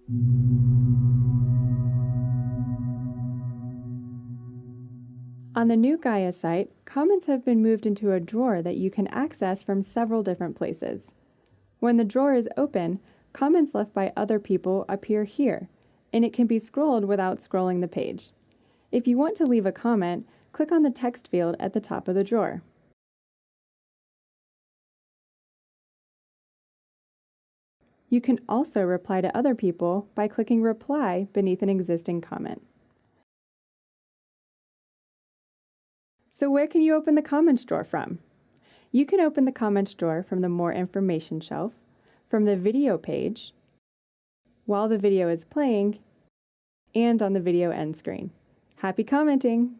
On the new Gaia site, comments have been moved into a drawer that you can access from several different places. When the drawer is open, comments left by other people appear here, and it can be scrolled without scrolling the page. If you want to leave a comment, click on the text field at the top of the drawer. You can also reply to other people by clicking Reply beneath an existing comment. So where can you open the comments drawer from? You can open the comments drawer from the More Information shelf, from the Video page, while the video is playing, and on the video end screen. Happy commenting!